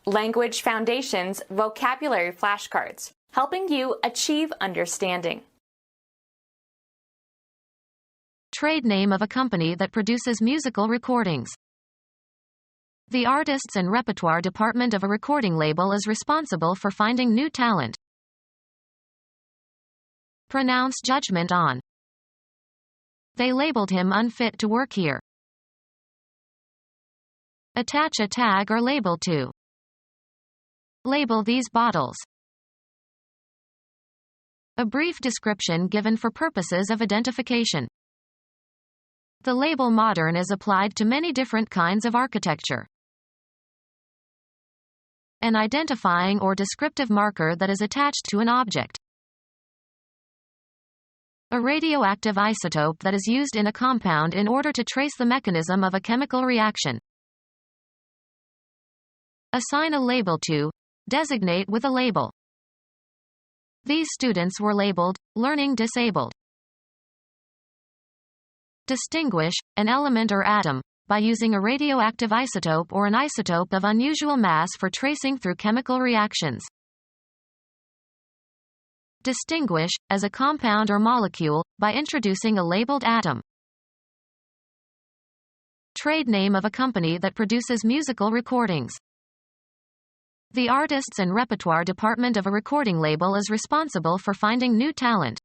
Language Foundations Vocabulary Flashcards, helping you achieve understanding. Trade name of a company that produces musical recordings. The artists and repertoire department of a recording label is responsible for finding new talent. Pronounce judgment on. They labeled him unfit to work here. Attach a tag or label to. Label these bottles. A brief description given for purposes of identification. The label modern is applied to many different kinds of architecture. An identifying or descriptive marker that is attached to an object. A radioactive isotope that is used in a compound in order to trace the mechanism of a chemical reaction. Assign a label to. Designate with a label. These students were labeled, learning disabled. Distinguish, an element or atom, by using a radioactive isotope or an isotope of unusual mass for tracing through chemical reactions. Distinguish, as a compound or molecule, by introducing a labeled atom. Trade name of a company that produces musical recordings. The artists and repertoire department of a recording label is responsible for finding new talent.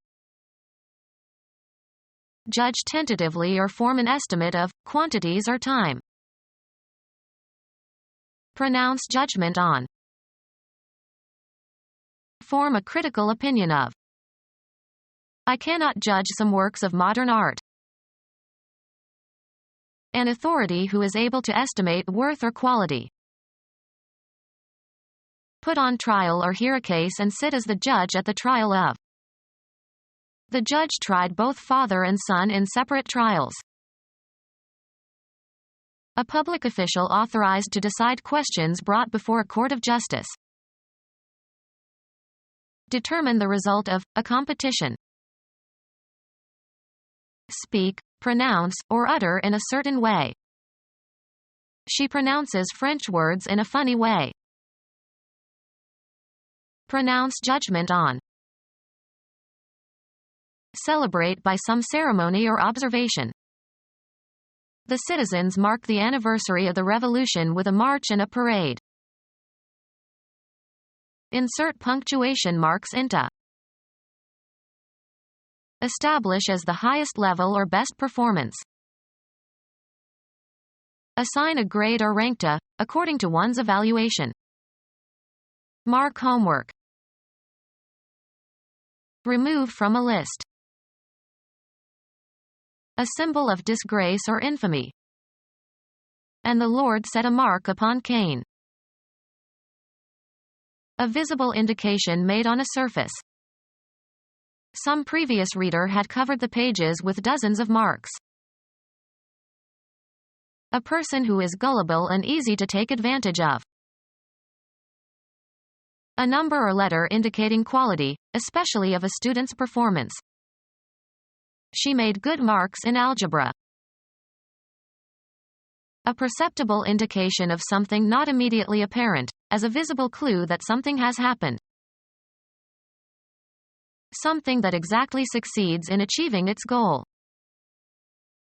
Judge tentatively or form an estimate of quantities or time. Pronounce judgment on. Form a critical opinion of. I cannot judge some works of modern art. An authority who is able to estimate worth or quality. Put on trial or hear a case and sit as the judge at the trial of. The judge tried both father and son in separate trials. A public official authorized to decide questions brought before a court of justice. Determine the result of a competition. Speak, pronounce, or utter in a certain way. She pronounces French words in a funny way. Pronounce judgment on. Celebrate by some ceremony or observation. The citizens mark the anniversary of the revolution with a march and a parade. Insert punctuation marks into. Establish as the highest level or best performance. Assign a grade or rank to, according to one's evaluation. Mark homework. Remove from a list. A symbol of disgrace or infamy. And the Lord set a mark upon Cain. A visible indication made on a surface. Some previous reader had covered the pages with dozens of marks. A person who is gullible and easy to take advantage of. A number or letter indicating quality, especially of a student's performance. She made good marks in algebra. A perceptible indication of something not immediately apparent, as a visible clue that something has happened. Something that exactly succeeds in achieving its goal.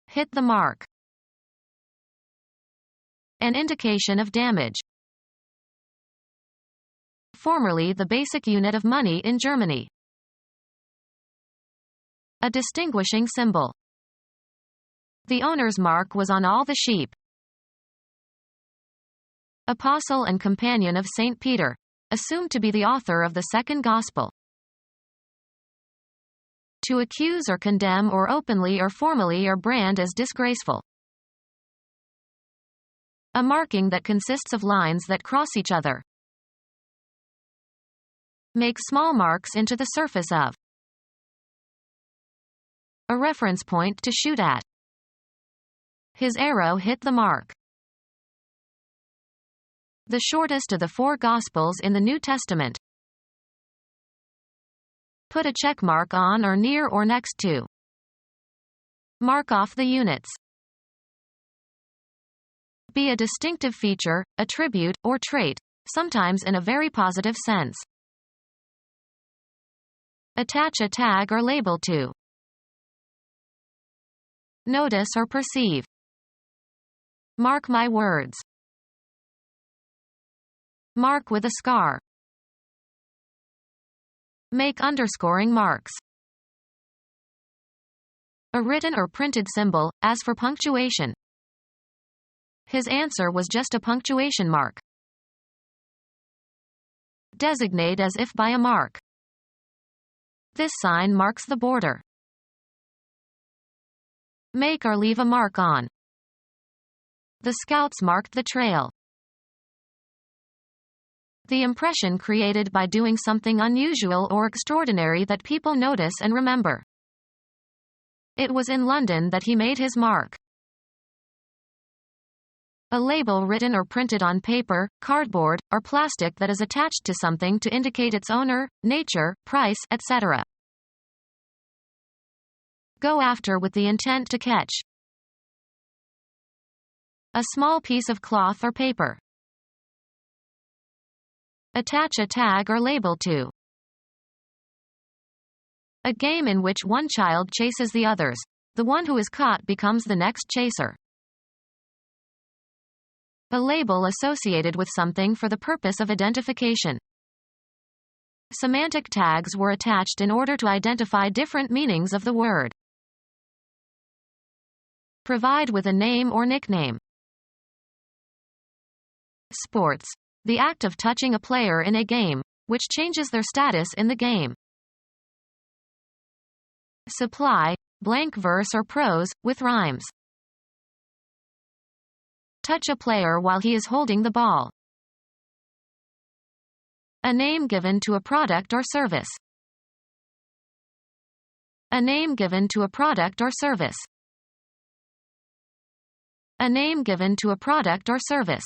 Hit the mark. An indication of damage. Formerly the basic unit of money in Germany. A distinguishing symbol. The owner's mark was on all the sheep. Apostle and companion of St. Peter, assumed to be the author of the second gospel. To accuse or condemn or openly or formally or brand as disgraceful. A marking that consists of lines that cross each other. Make small marks into the surface of. A reference point to shoot at. His arrow hit the mark. The shortest of the four Gospels in the New Testament. Put a check mark on or near or next to. Mark off the units. Be a distinctive feature, attribute, or trait, sometimes in a very positive sense. Attach a tag or label to. Notice or perceive. Mark my words. Mark with a scar. Make underscoring marks. A written or printed symbol, as for punctuation. His answer was just a punctuation mark. Designate as if by a mark. This sign marks the border. Make or leave a mark on. The scouts marked the trail. The impression created by doing something unusual or extraordinary that people notice and remember. It was in London that he made his mark. A label written or printed on paper, cardboard, or plastic that is attached to something to indicate its owner, nature, price, etc. Go after with the intent to catch. A small piece of cloth or paper. Attach a tag or label to. A game in which one child chases the others. The one who is caught becomes the next chaser. A label associated with something for the purpose of identification. Semantic tags were attached in order to identify different meanings of the word. Provide with a name or nickname. Sports. The act of touching a player in a game, which changes their status in the game. Supply, blank verse or prose, with rhymes. Touch a player while he is holding the ball. A name given to a product or service. A name given to a product or service. A name given to a product or service.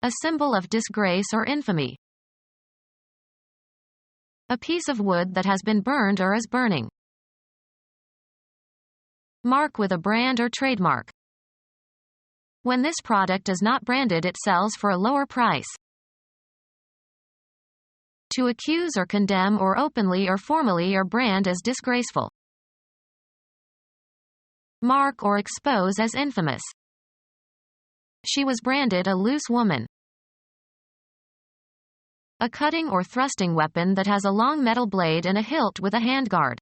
A symbol of disgrace or infamy. A piece of wood that has been burned or is burning. Mark with a brand or trademark. When this product is not branded, it sells for a lower price. To accuse or condemn or openly or formally or brand as disgraceful. Mark or expose as infamous. She was branded a loose woman. A cutting or thrusting weapon that has a long metal blade and a hilt with a handguard.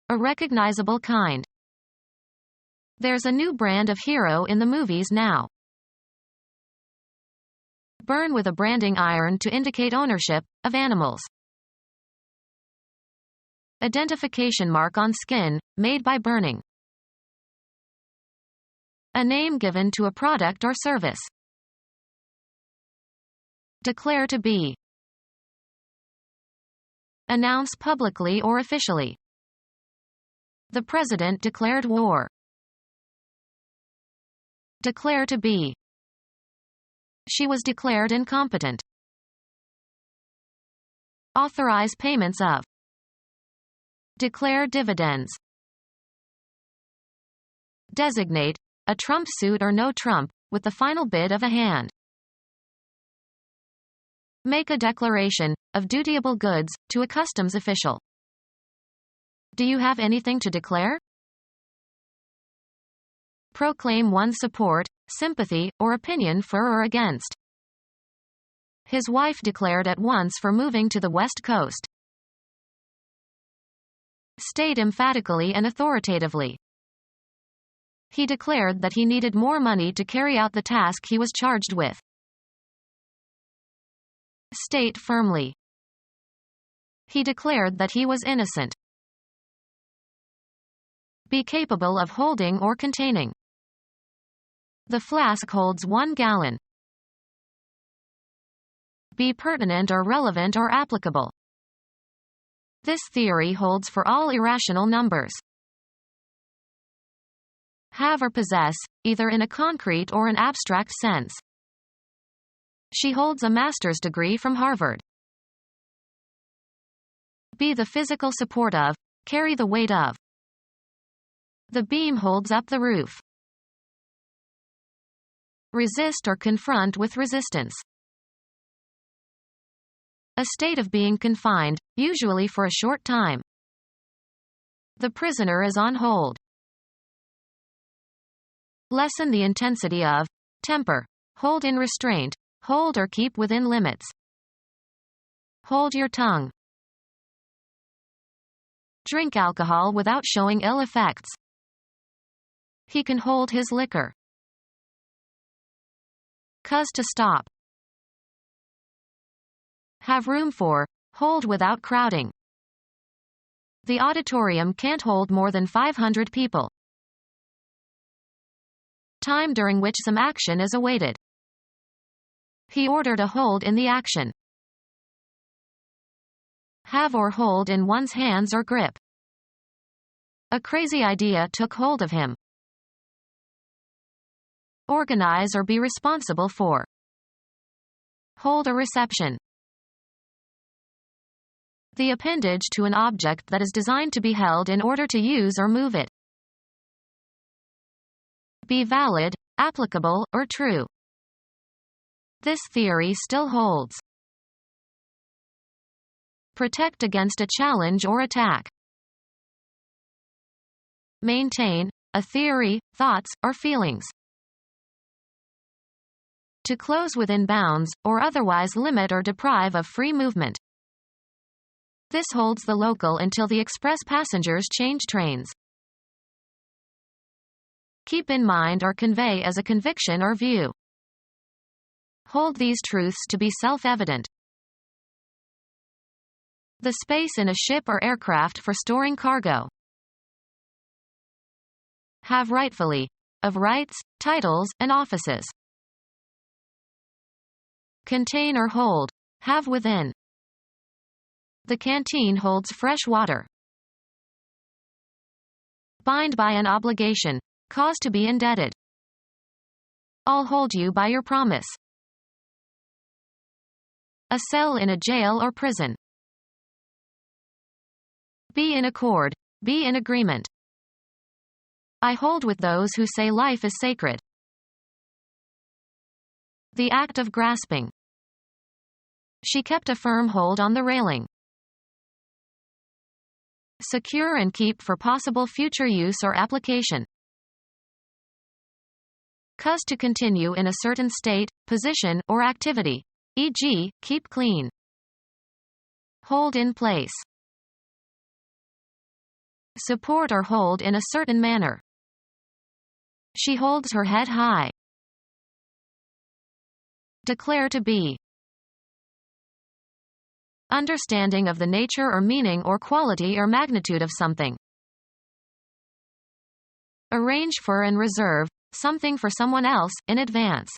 A recognizable kind. There's a new brand of hero in the movies now. Burn with a branding iron to indicate ownership of animals. Identification mark on skin, made by burning. A name given to a product or service. Declare to be. Announce publicly or officially. The president declared war. Declare to be. She was declared incompetent. Authorize payments of. Declare dividends. Designate, a trump suit or no trump, with the final bid of a hand. Make a declaration, of dutiable goods, to a customs official. Do you have anything to declare? Proclaim one's support, sympathy, or opinion for or against. His wife declared at once for moving to the West Coast. State emphatically and authoritatively. He declared that he needed more money to carry out the task he was charged with. State firmly. He declared that he was innocent. Be capable of holding or containing. The flask holds 1 gallon. Be pertinent or relevant or applicable. This theory holds for all irrational numbers. Have or possess, either in a concrete or an abstract sense. She holds a master's degree from Harvard. Be the physical support of, carry the weight of. The beam holds up the roof. resist or confront with resistance. A state of being confined, usually for a short time. The prisoner is on hold. Lessen the intensity of temper. Hold in restraint. Hold or keep within limits. Hold your tongue. Drink alcohol without showing ill effects. He can hold his liquor. Cause to stop. Have room for. Hold without crowding. The auditorium can't hold more than 500 people. Time during which some action is awaited. He ordered a hold in the action. Have or hold in one's hands or grip. A crazy idea took hold of him. Organize or be responsible for. Hold a reception. The appendage to an object that is designed to be held in order to use or move it. Be valid, applicable, or true. This theory still holds. Protect against a challenge or attack. Maintain, a theory, thoughts, or feelings. To close within bounds, or otherwise limit or deprive of free movement. This holds the local until the express passengers change trains. Keep in mind or convey as a conviction or view. Hold these truths to be self-evident. The space in a ship or aircraft for storing cargo. Have rightfully. Of rights, titles, and offices. Contain or hold. Have within. The canteen holds fresh water. Bind by an obligation. Cause to be indebted. I'll hold you by your promise. A cell in a jail or prison. Be in accord. Be in agreement. I hold with those who say life is sacred. The act of grasping. She kept a firm hold on the railing. Secure and keep for possible future use or application. Cause to continue in a certain state, position, or activity. E.g., keep clean. Hold in place. Support or hold in a certain manner. She holds her head high. Declare to be. Understanding of the nature or meaning or quality or magnitude of something. Arrange for and reserve something for someone else in advance.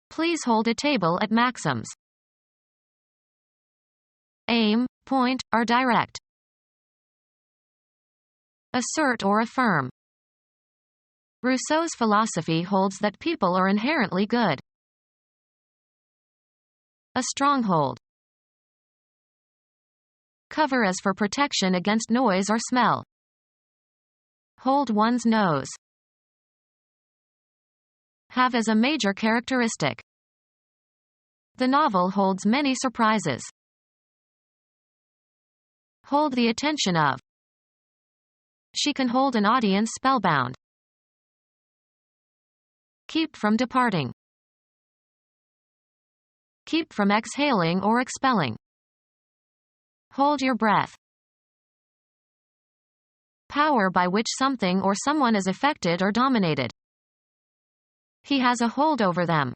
Please hold a table at Maxim's. Aim, point, or direct. Assert or affirm. Rousseau's philosophy holds that people are inherently good. A stronghold. Cover as for protection against noise or smell. Hold one's nose. Have as a major characteristic. The novel holds many surprises. Hold the attention of. She can hold an audience spellbound. Keep from departing. Keep from exhaling or expelling. Hold your breath. Power by which something or someone is affected or dominated. He has a hold over them.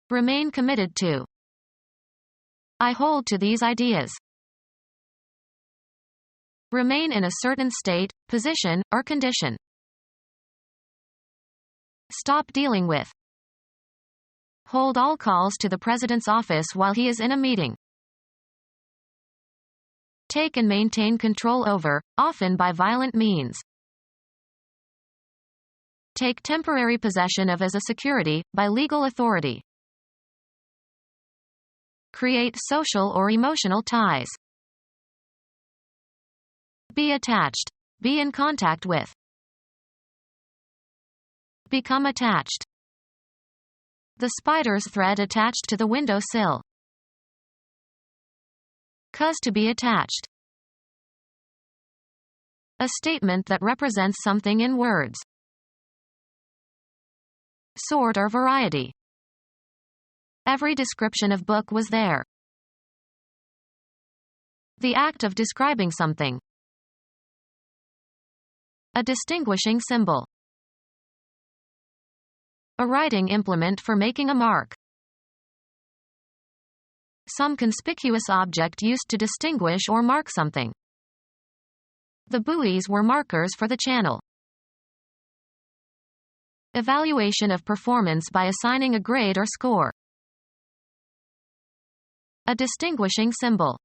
Remain committed to. I hold to these ideas. Remain in a certain state, position, or condition. Stop dealing with. Hold all calls to the President's office while he is in a meeting. Take and maintain control over, often by violent means. Take temporary possession of as a security, by legal authority. Create social or emotional ties. Be attached. Be in contact with. Become attached. The spider's thread attached to the window sill. Cause to be attached. A statement that represents something in words. Sort or variety. Every description of book was there. The act of describing something. A distinguishing symbol. A writing implement for making a mark. Some conspicuous object used to distinguish or mark something. The buoys were markers for the channel. Evaluation of performance by assigning a grade or score. A distinguishing symbol.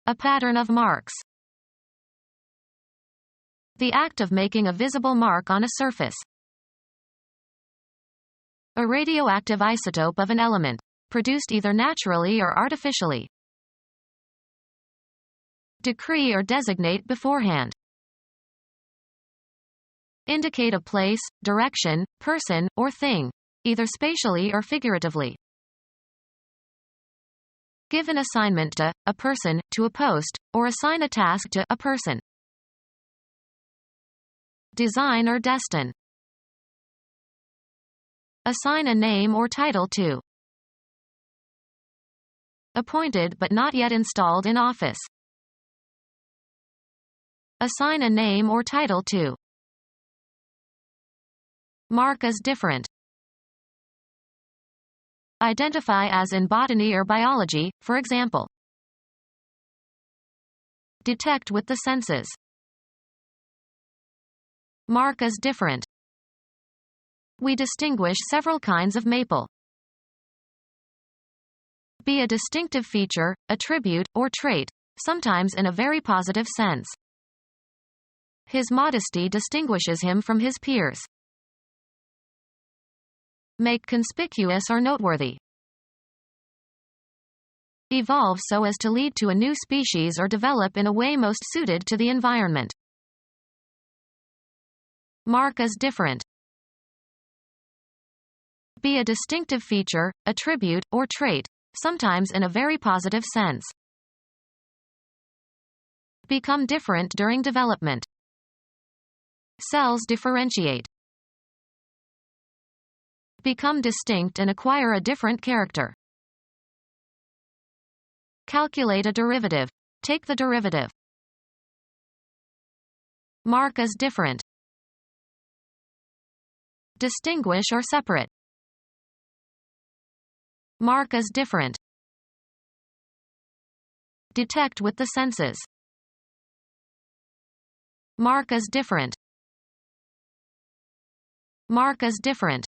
A pattern of marks. The act of making a visible mark on a surface. A radioactive isotope of an element, produced either naturally or artificially. Decree or designate beforehand. Indicate a place, direction, person, or thing, either spatially or figuratively. Give an assignment to a person, to a post, or assign a task to a person. Design or destine. Assign a name or title to. Appointed but not yet installed in office. Assign a name or title to. Mark as different. Identify as in botany or biology, for example. Detect with the senses. Mark as different. We distinguish several kinds of maple. Be a distinctive feature, attribute, or trait, sometimes in a very positive sense. His modesty distinguishes him from his peers. Make conspicuous or noteworthy. Evolve so as to lead to a new species or develop in a way most suited to the environment. Mark as different. Be a distinctive feature, attribute, or trait, sometimes in a very positive sense. Become different during development. Cells differentiate. Become distinct and acquire a different character. Calculate a derivative. Take the derivative. Mark as different. Distinguish or separate. Mark as different. Detect with the senses. Mark as different. Mark as different.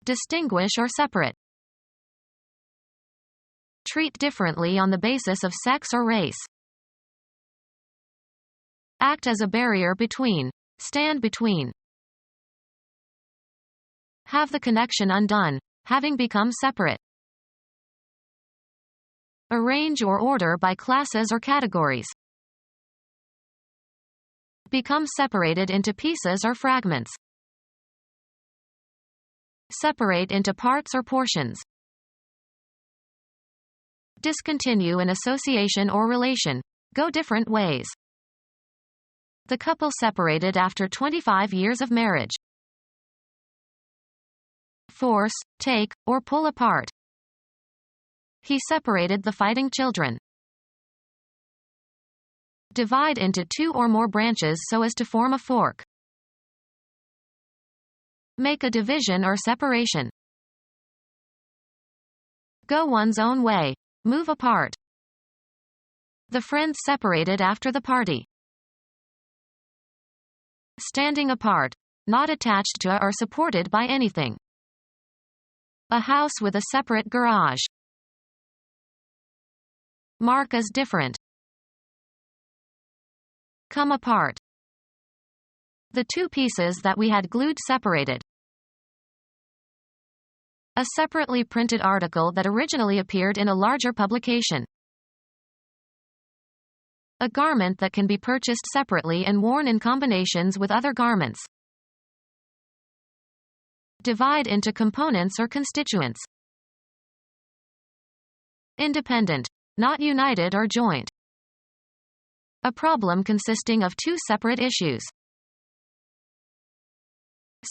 Distinguish or separate. Treat differently on the basis of sex or race. Act as a barrier between. Stand between. Have the connection undone, having become separate. Arrange or order by classes or categories. Become separated into pieces or fragments. Separate into parts or portions. Discontinue an association or relation. Go different ways. The couple separated after 25 years of marriage. Force, take, or pull apart. He separated the fighting children. Divide into two or more branches so as to form a fork. Make a division or separation. Go one's own way. Move apart. The friends separated after the party. Standing apart. Not attached to or supported by anything. A house with a separate garage. Mark as different. Come apart. The two pieces that we had glued separated. A separately printed article that originally appeared in a larger publication. A garment that can be purchased separately and worn in combinations with other garments. Divide into components or constituents. Independent, not united or joint. A problem consisting of two separate issues.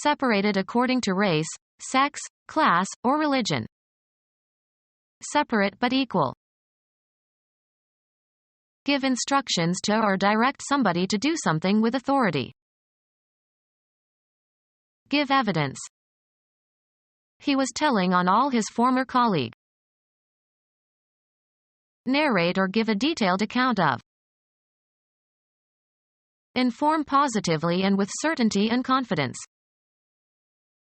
Separated according to race, sex, class, or religion. Separate but equal. Give instructions to or direct somebody to do something with authority. Give evidence. He was telling on all his former colleague. Narrate or give a detailed account of. Inform positively and with certainty and confidence.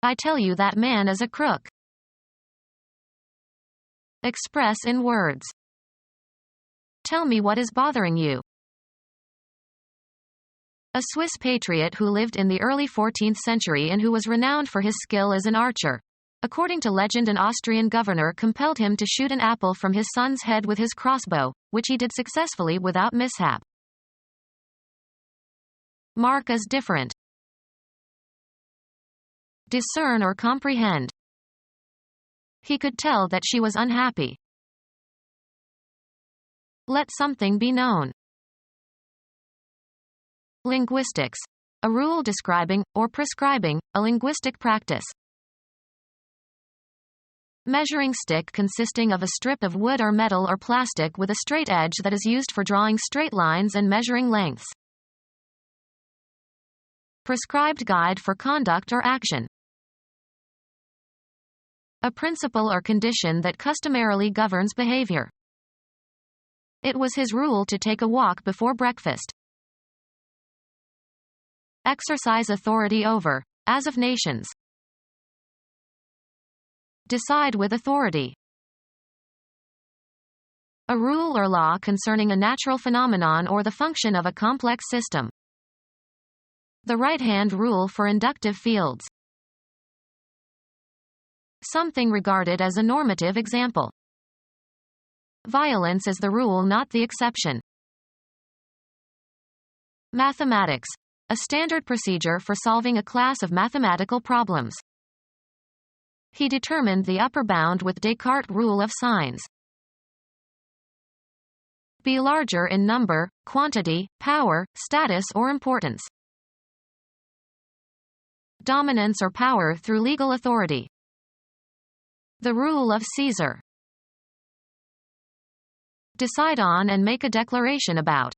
I tell you that man is a crook. Express in words. Tell me what is bothering you. A Swiss patriot who lived in the early 14th century and who was renowned for his skill as an archer. According to legend, an Austrian governor compelled him to shoot an apple from his son's head with his crossbow, which he did successfully without mishap. Mark as different. Discern or comprehend. He could tell that she was unhappy. Let something be known. Linguistics. A rule describing, or prescribing, a linguistic practice. Measuring stick consisting of a strip of wood or metal or plastic with a straight edge that is used for drawing straight lines and measuring lengths. Prescribed guide for conduct or action. A principle or condition that customarily governs behavior. It was his rule to take a walk before breakfast. Exercise authority over, as of nations. Decide with authority. A rule or law concerning a natural phenomenon or the function of a complex system. The right-hand rule for inductive fields. Something regarded as a normative example. Violence is the rule, not the exception. Mathematics. A standard procedure for solving a class of mathematical problems. He determined the upper bound with Descartes' rule of signs. Be larger in number, quantity, power, status or importance. Dominance or power through legal authority. The rule of Caesar. Decide on and make a declaration about.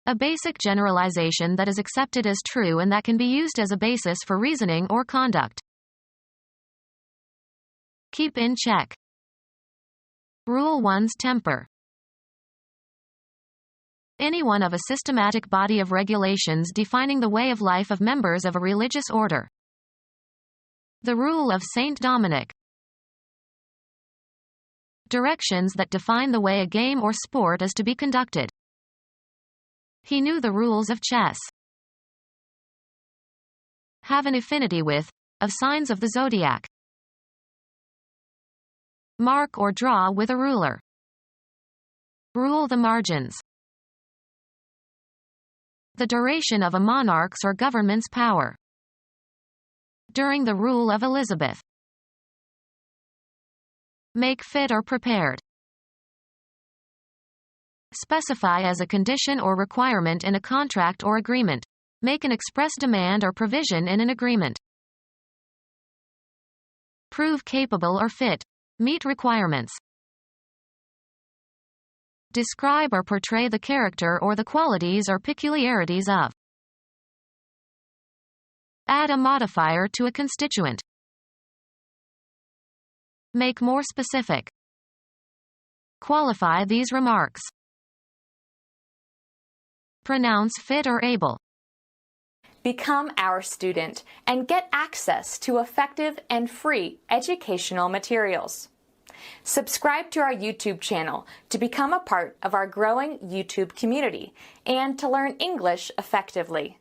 A basic generalization that is accepted as true and that can be used as a basis for reasoning or conduct. Keep in check. Rule one's temper. Any one of a systematic body of regulations defining the way of life of members of a religious order. The rule of Saint Dominic. Directions that define the way a game or sport is to be conducted. He knew the rules of chess. Have an affinity with, of signs of the zodiac. Mark or draw with a ruler. Rule the margins. The duration of a monarch's or government's power. During the rule of Elizabeth. Make fit or prepared. Specify as a condition or requirement in a contract or agreement. Make an express demand or provision in an agreement. Prove capable or fit. Meet requirements. Describe or portray the character or the qualities or peculiarities of. Add a modifier to a constituent. Make more specific. Qualify these remarks. Pronounce fit or able. Become our student and get access to effective and free educational materials. Subscribe to our YouTube channel to become a part of our growing YouTube community and to learn English effectively.